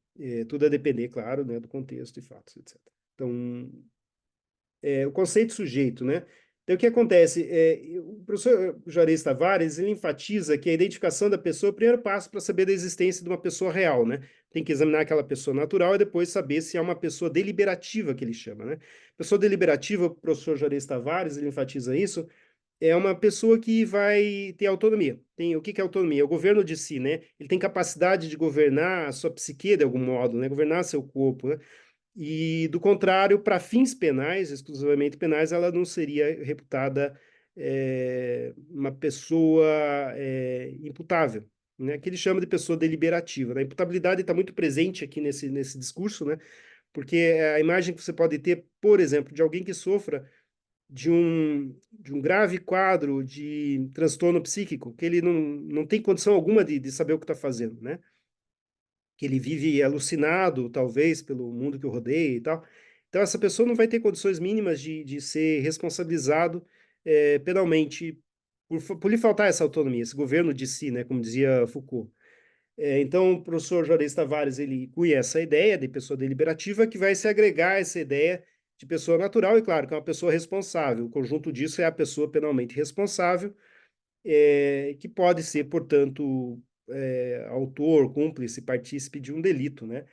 tudo a depender, claro, né, do contexto e fatos, etc. Então, o conceito sujeito, né? Então, o que acontece? O professor Juarez Tavares, ele enfatiza que a identificação da pessoa é o primeiro passo para saber da existência de uma pessoa real, né? Tem que examinar aquela pessoa natural e depois saber se é uma pessoa deliberativa, que ele chama, né? Pessoa deliberativa, o professor Juarez Tavares, ele enfatiza isso, é uma pessoa que vai ter autonomia. O que é autonomia? É o governo de si, né? Ele tem capacidade de governar a sua psique de algum modo, né? Governar seu corpo, né? E, do contrário, para fins penais, exclusivamente penais, ela não seria reputada uma pessoa imputável, né? Que ele chama de pessoa deliberativa, né? A imputabilidade está muito presente aqui nesse discurso, né? Porque a imagem que você pode ter, por exemplo, de alguém que sofra de um grave quadro de transtorno psíquico, que ele não tem condição alguma de saber o que está fazendo, né? Que ele vive alucinado, talvez, pelo mundo que o rodeia e tal. Então, essa pessoa não vai ter condições mínimas de ser responsabilizado penalmente por lhe faltar essa autonomia, esse governo de si, né? Como dizia Foucault. Então, o professor Juarez Tavares, ele cunha essa ideia de pessoa deliberativa que vai se agregar a essa ideia de pessoa natural, e claro, que é uma pessoa responsável. O conjunto disso é a pessoa penalmente responsável, que pode ser, portanto, autor, cúmplice, partícipe de um delito, né?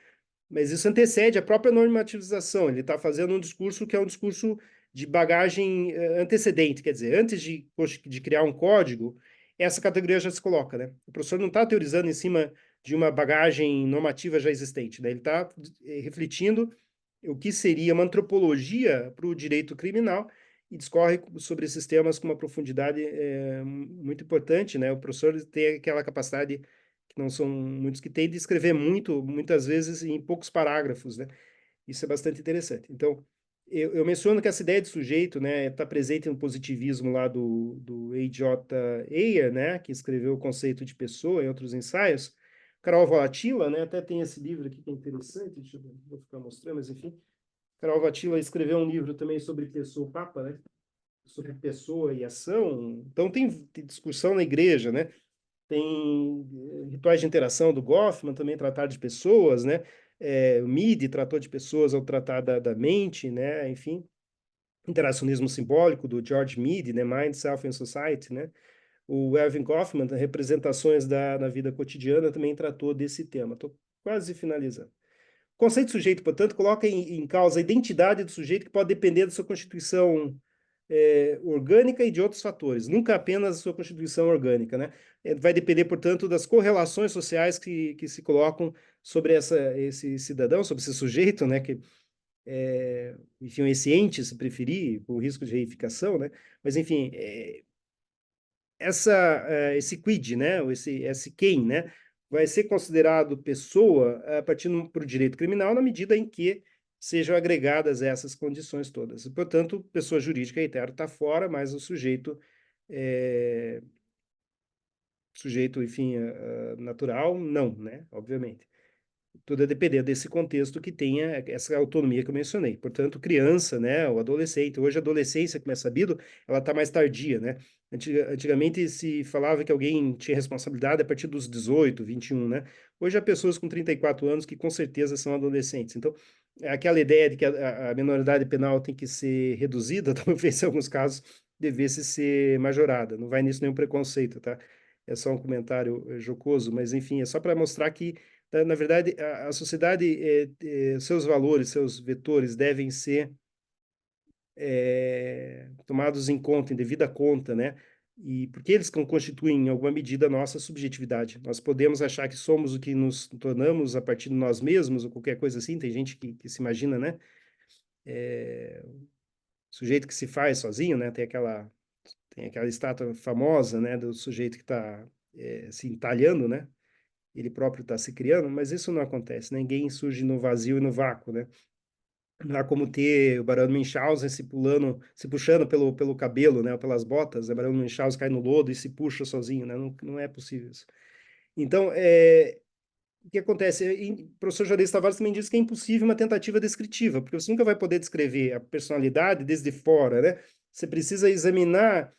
Mas isso antecede a própria normativização. Ele está fazendo um discurso que é um discurso de bagagem antecedente, quer dizer, antes de criar um código, essa categoria já se coloca, né? O professor não está teorizando em cima de uma bagagem normativa já existente, né? Ele está refletindo o que seria uma antropologia para o direito criminal e discorre sobre esses temas com uma profundidade muito importante, né? O professor tem aquela capacidade que não são muitos que têm de escrever muitas vezes em poucos parágrafos, né? Isso é bastante interessante. Então, eu menciono que essa ideia de sujeito, né, está presente no positivismo lá do A.J. Ayer, né, que escreveu o conceito de pessoa em outros ensaios. Carol Volatila, né, até tem esse livro aqui que é interessante, deixa eu vou ficar mostrando, mas enfim. Carol Volatila escreveu um livro também sobre pessoa papa, né, sobre pessoa e ação. Então tem discussão na igreja, né? tem rituais de interação do Goffman, também tratar de pessoas, né? O Mead tratou de pessoas ao tratar da mente, né? Enfim, interacionismo simbólico do George Mead, né? Mind, Self and Society, né? O Erving Goffman, representações na vida cotidiana, também tratou desse tema. Estou quase finalizando. O conceito de sujeito, portanto, coloca em causa a identidade do sujeito, que pode depender da sua constituição orgânica e de outros fatores, nunca apenas a sua constituição orgânica, né? Vai depender, portanto, das correlações sociais que se colocam sobre esse cidadão, sobre esse sujeito, né? Enfim, esse ente, se preferir, com risco de reificação, né? Mas, enfim, esse quid, né? Ou esse quem, né? Vai ser considerado pessoa partindo para o direito criminal na medida em que sejam agregadas essas condições todas. E, portanto, pessoa jurídica, reitero, está fora, mas o sujeito, enfim, natural, não, né? Obviamente. Tudo a depender desse contexto que tenha essa autonomia que eu mencionei. Portanto, criança, né, o adolescente. Hoje, a adolescência, como é sabido, ela está mais tardia, né? Antigamente se falava que alguém tinha responsabilidade a partir dos 18, 21, né? Hoje há pessoas com 34 anos que com certeza são adolescentes. Então, aquela ideia de que a minoridade penal tem que ser reduzida, talvez em alguns casos devesse ser majorada. Não vai nisso nenhum preconceito, tá? É só um comentário jocoso, mas enfim, é só para mostrar que na verdade, a sociedade, seus valores, seus vetores devem ser tomados em conta, em devida conta, né? E porque eles constituem, em alguma medida, a nossa subjetividade. Nós podemos achar que somos o que nos tornamos a partir de nós mesmos, ou qualquer coisa assim. Tem gente que se imagina, né? Sujeito que se faz sozinho, né? Tem aquela estátua famosa, né? Do sujeito que está se entalhando, né? Ele próprio está se criando, mas isso não acontece, né? Ninguém surge no vazio e no vácuo, né? Não há como ter o Barão Munchausen se puxando pelo cabelo, né? Ou pelas botas, o Barão Munchausen cai no lodo e se puxa sozinho, né? Não, não é possível isso. Então, o que acontece? O professor Juarez Tavares também diz que é impossível uma tentativa descritiva, porque você nunca vai poder descrever a personalidade desde fora, né? Você precisa examinar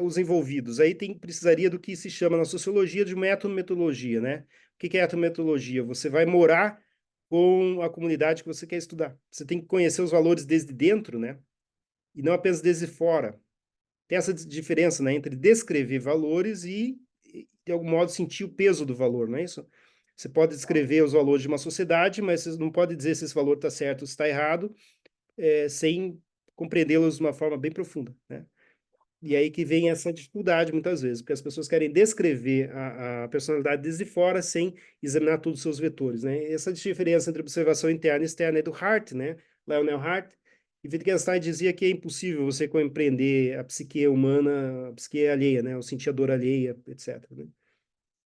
os envolvidos. Aí precisaria do que se chama na sociologia de metodologia, né? O que é etnometodologia? Você vai morar com a comunidade que você quer estudar. Você tem que conhecer os valores desde dentro, né? E não apenas desde fora. Tem essa diferença, né, entre descrever valores e, de algum modo, sentir o peso do valor, não é isso? Você pode descrever os valores de uma sociedade, mas você não pode dizer se esse valor está certo ou se está errado, sem compreendê-los de uma forma bem profunda, né? E aí que vem essa dificuldade, muitas vezes, porque as pessoas querem descrever a personalidade desde fora, sem examinar todos os seus vetores, né? Essa diferença entre observação interna e externa é do Hart, né? Lionel Hart. E Wittgenstein dizia que é impossível você compreender a psique humana, a psique alheia, né? O sentir a dor alheia, etc., né?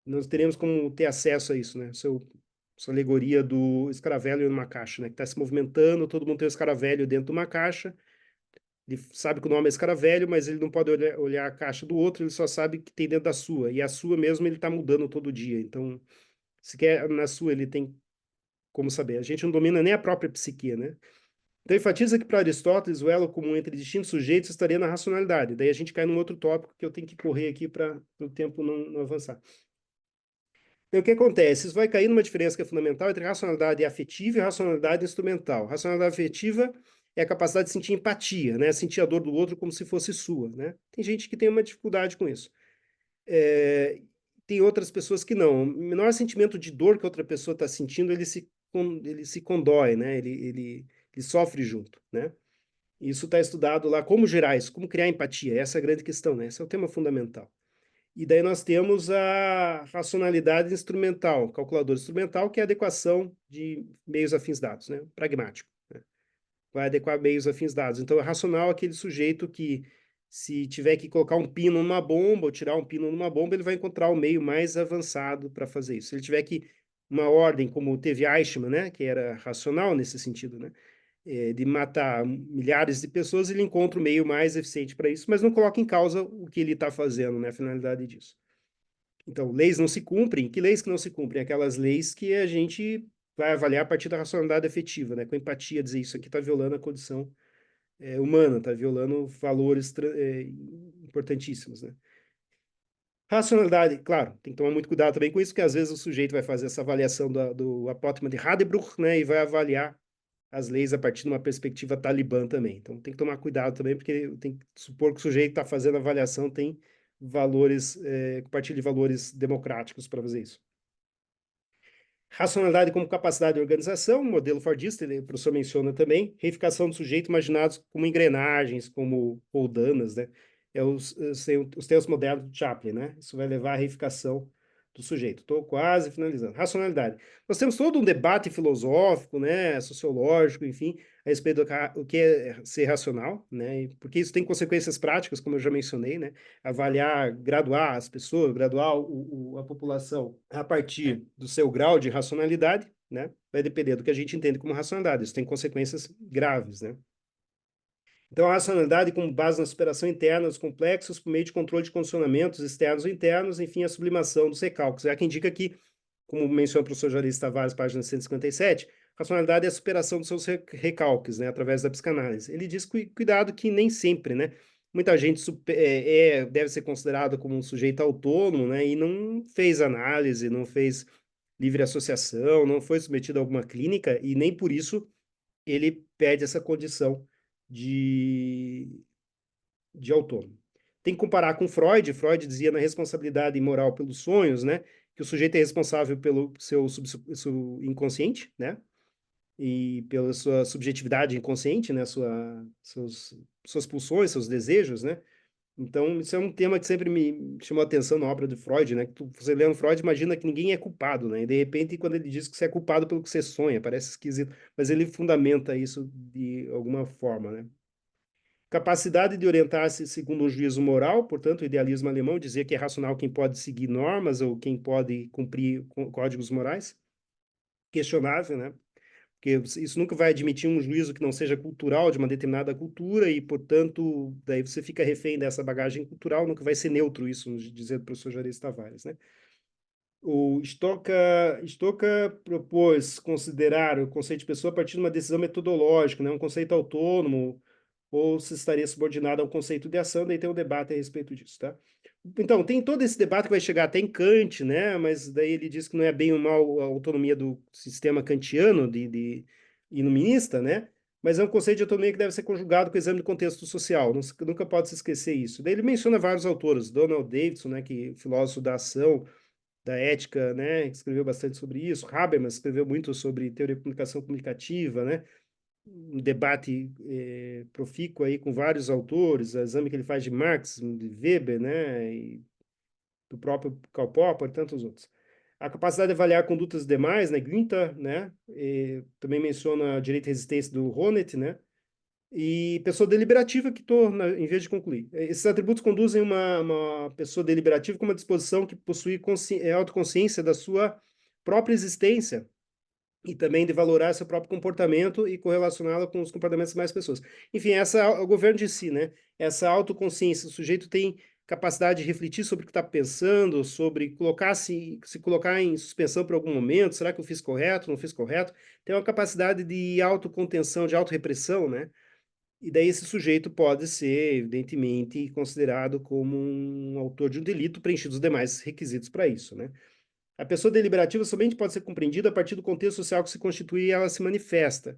Nós teríamos como ter acesso a isso, né? Sua alegoria do escaravelho numa caixa, né? Que está se movimentando, todo mundo tem um escaravelho dentro de uma caixa, ele sabe que o nome é escaravelho, mas ele não pode olhar a caixa do outro, ele só sabe que tem dentro da sua. E a sua mesmo ele está mudando todo dia. Então, se quer na sua, ele tem como saber. A gente não domina nem a própria psique, né? Então, enfatiza que para Aristóteles o elo comum entre distintos sujeitos estaria na racionalidade. Daí a gente cai num outro tópico que eu tenho que correr aqui para o tempo não avançar. Então, o que acontece? Isso vai cair numa diferença que é fundamental entre racionalidade afetiva e racionalidade instrumental. Racionalidade afetiva é a capacidade de sentir empatia, né? Sentir a dor do outro como se fosse sua, né? Tem gente que tem uma dificuldade com isso. Tem outras pessoas que não. O menor sentimento de dor que outra pessoa está sentindo, ele se condói, né? Ele sofre junto, né? Isso está estudado lá, como gerar isso, como criar empatia. Essa é a grande questão, né? Esse é o tema fundamental. E daí nós temos a racionalidade instrumental, calculador instrumental, que é a adequação de meios afins dados, né? Pragmático, né? Vai adequar meios afins dados. Então, é racional aquele sujeito que, se tiver que colocar um pino numa bomba ou tirar um pino numa bomba, ele vai encontrar o meio mais avançado para fazer isso. Se ele tiver que uma ordem, como teve Eichmann, né? Que era racional nesse sentido, né? De matar milhares de pessoas, ele encontra o meio mais eficiente para isso, mas não coloca em causa o que ele está fazendo, né, a finalidade disso. Então, leis não se cumprem. Que leis que não se cumprem? Aquelas leis que a gente vai avaliar a partir da racionalidade efetiva, né, com empatia, dizer isso aqui está violando a condição humana, está violando valores importantíssimos, né? Racionalidade, claro, tem que tomar muito cuidado também com isso, porque às vezes o sujeito vai fazer essa avaliação do apótema de Hadebruch, né, e vai avaliar as leis a partir de uma perspectiva talibã também. Então tem que tomar cuidado também, porque tem que supor que o sujeito está fazendo a avaliação tem valores, compartilha de valores democráticos para fazer isso. Racionalidade como capacidade de organização, modelo fordista, o professor menciona também. Reificação do sujeito imaginados como engrenagens, como roldanas, né? Os termos modernos de Chaplin, né? Isso vai levar à reificação do sujeito. Estou quase finalizando. Racionalidade. Nós temos todo um debate filosófico, né, sociológico, enfim, a respeito do que é ser racional, né? Porque isso tem consequências práticas, como eu já mencionei, né? Avaliar, graduar as pessoas, graduar a população a partir do seu grau de racionalidade, né? Vai depender do que a gente entende como racionalidade. Isso tem consequências graves, né? Então, a racionalidade com base na superação interna dos complexos por meio de controle de condicionamentos externos ou internos, enfim, a sublimação dos recálculos. É que indica que, como menciona o professor Juarez Tavares, página 157, racionalidade é a superação dos seus recalques, né, através da psicanálise. Ele diz, cuidado, que nem sempre, né, muita gente deve ser considerado como um sujeito autônomo, né, e não fez análise, não fez livre associação, não foi submetido a alguma clínica, e nem por isso ele perde essa condição de, de autônomo. Tem que comparar com Freud. Freud dizia na responsabilidade moral pelos sonhos, né, que o sujeito é responsável pelo seu inconsciente, né, e pela sua subjetividade inconsciente, né, suas pulsões, seus desejos, né. Então, isso é um tema que sempre me chamou a atenção na obra de Freud, né? Que você lendo Freud, imagina que ninguém é culpado, né? E de repente, quando ele diz que você é culpado pelo que você sonha, parece esquisito, mas ele fundamenta isso de alguma forma, né? Capacidade de orientar-se segundo um juízo moral, portanto, o idealismo alemão dizia que é racional quem pode seguir normas ou quem pode cumprir códigos morais. Questionável, né? Porque isso nunca vai admitir um juízo que não seja cultural de uma determinada cultura e, portanto, daí você fica refém dessa bagagem cultural, nunca vai ser neutro isso, nos dizer o professor Juarez Tavares, né? O Stoker propôs considerar o conceito de pessoa a partir de uma decisão metodológica, né? Um conceito autônomo, ou se estaria subordinado ao conceito de ação, daí tem um debate a respeito disso, tá? Então, tem todo esse debate que vai chegar até em Kant, né? Mas daí ele diz que não é bem ou mal a autonomia do sistema kantiano de iluminista, né? Mas é um conceito de autonomia que deve ser conjugado com o exame do contexto social, nunca pode se esquecer isso. Daí ele menciona vários autores, Donald Davidson, né, que é filósofo da ação, da ética, né, que escreveu bastante sobre isso, Habermas escreveu muito sobre teoria de comunicação comunicativa, né, um debate profícuo aí com vários autores, o exame que ele faz de Marx, de Weber, né, e do próprio Karl Popper e tantos outros. A capacidade de avaliar condutas demais, né, Günther, né, também menciona a direito e resistência do Honneth, né, e pessoa deliberativa que torna, em vez de concluir. Esses atributos conduzem uma pessoa deliberativa com uma disposição que possui autoconsciência da sua própria existência, e também de valorar seu próprio comportamento e correlacioná-lo com os comportamentos das mais pessoas. Enfim, essa é o governo de si, né? Essa autoconsciência, o sujeito tem capacidade de refletir sobre o que está pensando, sobre se colocar em suspensão por algum momento, será que eu fiz correto, não fiz correto? Tem uma capacidade de autocontenção, de autorrepressão, né? E daí esse sujeito pode ser, evidentemente, considerado como um autor de um delito, preenchidos os demais requisitos para isso, né? A pessoa deliberativa somente pode ser compreendida a partir do contexto social que se constitui e ela se manifesta.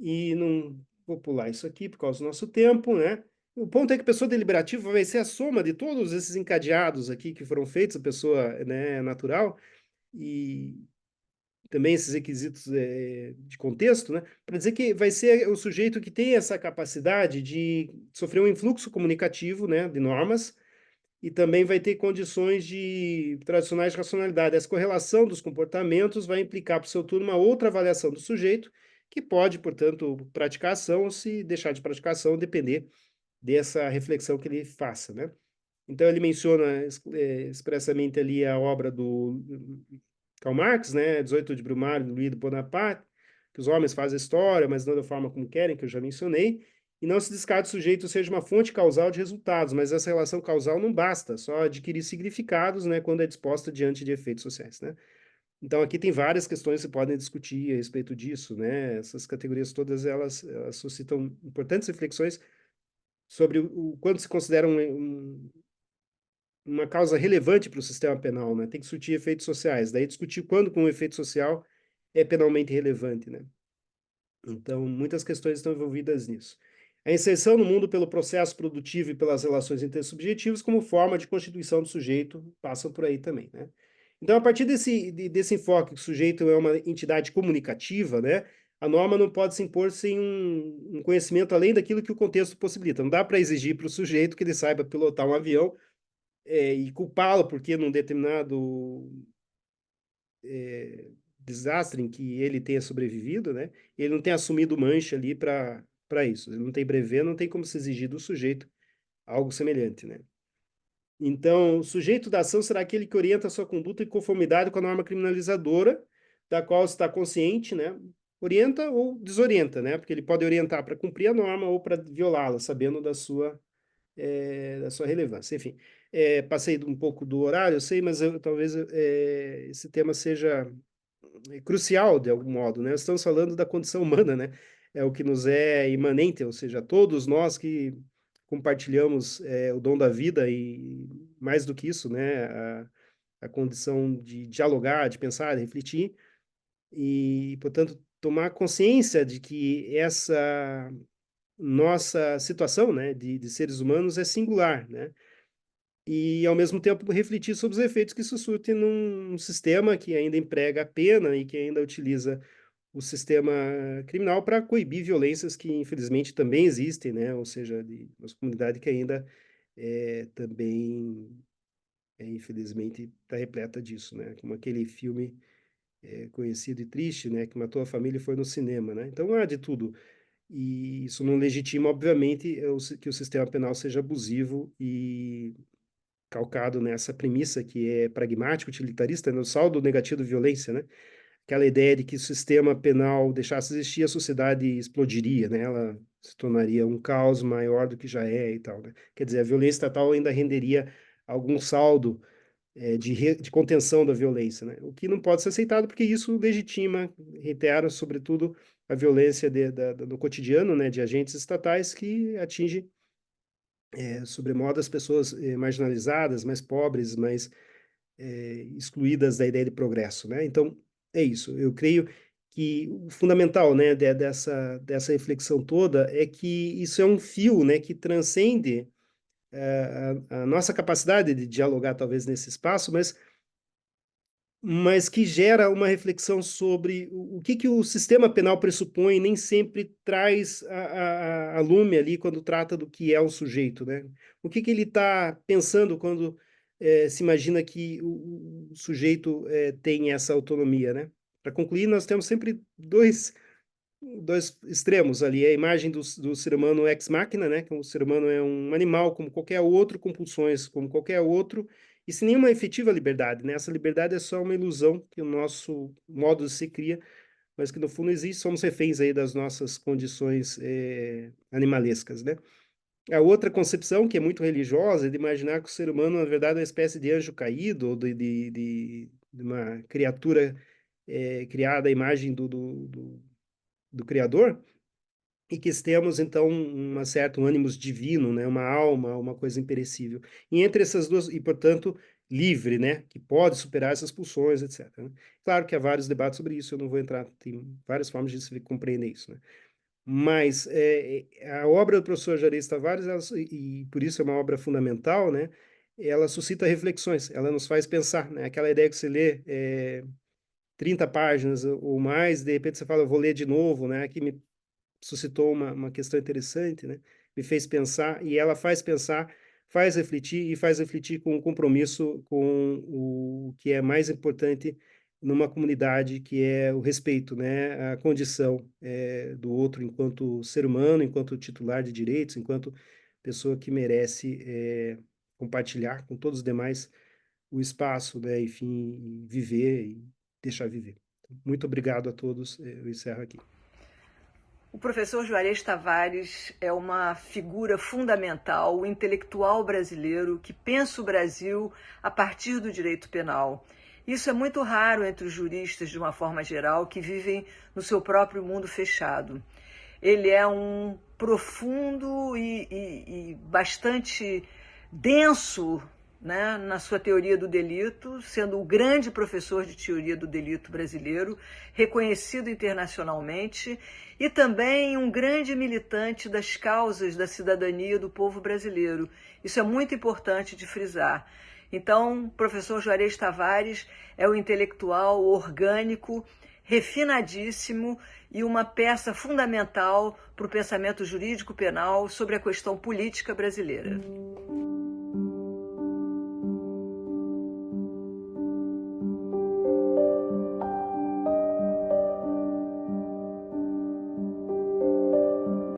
E não vou pular isso aqui por causa do nosso tempo, né? O ponto é que a pessoa deliberativa vai ser a soma de todos esses encadeados aqui que foram feitos, a pessoa, né, natural, e também esses requisitos de contexto, né? Para dizer que vai ser o sujeito que tem essa capacidade de sofrer um influxo comunicativo, né, de normas, e também vai ter condições de tradicionais de racionalidade. Essa correlação dos comportamentos vai implicar, por seu turno, uma outra avaliação do sujeito, que pode, portanto, praticar ação ou, se deixar de praticar ação, depender dessa reflexão que ele faça, né? Então, ele menciona expressamente ali a obra do Karl Marx, né? 18 de Brumário, Louis de Bonaparte, que os homens fazem história, mas não da forma como querem, que eu já mencionei, e não se descarta o sujeito seja uma fonte causal de resultados, mas essa relação causal não basta, só adquirir significados, né, quando é disposta diante de efeitos sociais, né? Então, aqui tem várias questões que se podem discutir a respeito disso, né? Essas categorias todas, elas suscitam importantes reflexões sobre o quanto se considera uma causa relevante para o sistema penal, né? Tem que surtir efeitos sociais. Daí discutir quando com o efeito social é penalmente relevante, né? Então, muitas questões estão envolvidas nisso. A inserção no mundo pelo processo produtivo e pelas relações intersubjetivas como forma de constituição do sujeito passam por aí também, né? Então, a partir desse enfoque que o sujeito é uma entidade comunicativa, né? A norma não pode se impor sem um conhecimento além daquilo que o contexto possibilita. Não dá para exigir para o sujeito que ele saiba pilotar um avião e culpá-lo porque num determinado desastre em que ele tenha sobrevivido, né? Ele não tem assumido mancha ali para isso. Ele não tem brevet, não tem como se exigir do sujeito algo semelhante, né? Então, o sujeito da ação será aquele que orienta a sua conduta em conformidade com a norma criminalizadora, da qual está consciente, né? Orienta ou desorienta, né? Porque ele pode orientar para cumprir a norma ou para violá-la, sabendo da sua relevância. Enfim, passei um pouco do horário, eu sei, mas talvez esse tema seja crucial de algum modo, né? Estamos falando da condição humana, né? É o que nos é imanente, ou seja, todos nós que compartilhamos o dom da vida e mais do que isso, né? A condição de dialogar, de pensar, de refletir e, portanto, tomar consciência de que essa nossa situação, né, de seres humanos é singular, né? E, ao mesmo tempo, refletir sobre os efeitos que isso surte num sistema que ainda emprega a pena e que ainda utiliza o sistema criminal para coibir violências que, infelizmente, também existem, né? Ou seja, de uma comunidade que ainda também, infelizmente, está repleta disso, né? Como aquele filme conhecido e triste, né? Que matou a família e foi no cinema, né? Então, há de tudo. E isso não legitima, obviamente, que o sistema penal seja abusivo e calcado nessa premissa que é pragmática, utilitarista, no saldo negativo de violência, né? Aquela ideia de que se o sistema penal deixasse de existir, a sociedade explodiria, né? Ela se tornaria um caos maior do que já é e tal, né? Quer dizer, a violência estatal ainda renderia algum saldo de contenção da violência, né? O que não pode ser aceitado porque isso legitima, reitero, sobretudo, a violência no cotidiano, né, de agentes estatais que atinge sobremodo as pessoas marginalizadas, mais pobres, mais excluídas da ideia de progresso, né? Então, é isso. Eu creio que o fundamental, né, dessa reflexão toda é que isso é um fio, né, que transcende a nossa capacidade de dialogar, talvez, nesse espaço, mas que gera uma reflexão sobre o que o sistema penal pressupõe, nem sempre traz a lume ali quando trata do que é um sujeito, né? O que ele está pensando quando se imagina que o sujeito tem essa autonomia, né? Para concluir, nós temos sempre dois extremos ali, a imagem do ser humano ex machina, né? Que o ser humano é um animal como qualquer outro, com pulsões como qualquer outro, e sem nenhuma efetiva liberdade, né? Essa liberdade é só uma ilusão que o nosso modo de se cria, mas que no fundo existe, somos reféns aí das nossas condições animalescas, né? A outra concepção, que é muito religiosa, é de imaginar que o ser humano, na verdade, é uma espécie de anjo caído, ou de uma criatura criada à imagem do Criador, e que temos, então, um ânimos divino, né? Uma alma, uma coisa imperecível. E entre essas duas, e, portanto, livre, né? Que pode superar essas pulsões, etc., né? Claro que há vários debates sobre isso, eu não vou entrar, tem várias formas de se compreender isso, né? Mas a obra do professor Juarez Tavares, e por isso é uma obra fundamental, né? Ela suscita reflexões, ela nos faz pensar, né? Aquela ideia que você lê 30 páginas ou mais, de repente você fala, eu vou ler de novo, né? Que me suscitou uma questão interessante, né? Me fez pensar, e ela faz pensar, faz refletir, e faz refletir com um compromisso com o que é mais importante numa comunidade, que é o respeito, né? A condição do outro enquanto ser humano, enquanto titular de direitos, enquanto pessoa que merece compartilhar com todos os demais o espaço, né? Enfim, viver e deixar viver. Muito obrigado a todos. Eu encerro aqui. O professor Juarez Tavares é uma figura fundamental, o intelectual brasileiro que pensa o Brasil a partir do direito penal. Isso é muito raro entre os juristas, de uma forma geral, que vivem no seu próprio mundo fechado. Ele é um profundo e bastante denso né, na sua teoria do delito, sendo o grande professor de teoria do delito brasileiro, reconhecido internacionalmente, e também um grande militante das causas da cidadania do povo brasileiro. Isso é muito importante de frisar. Então, o professor Juarez Tavares é um intelectual orgânico, refinadíssimo e uma peça fundamental para o pensamento jurídico penal sobre a questão política brasileira.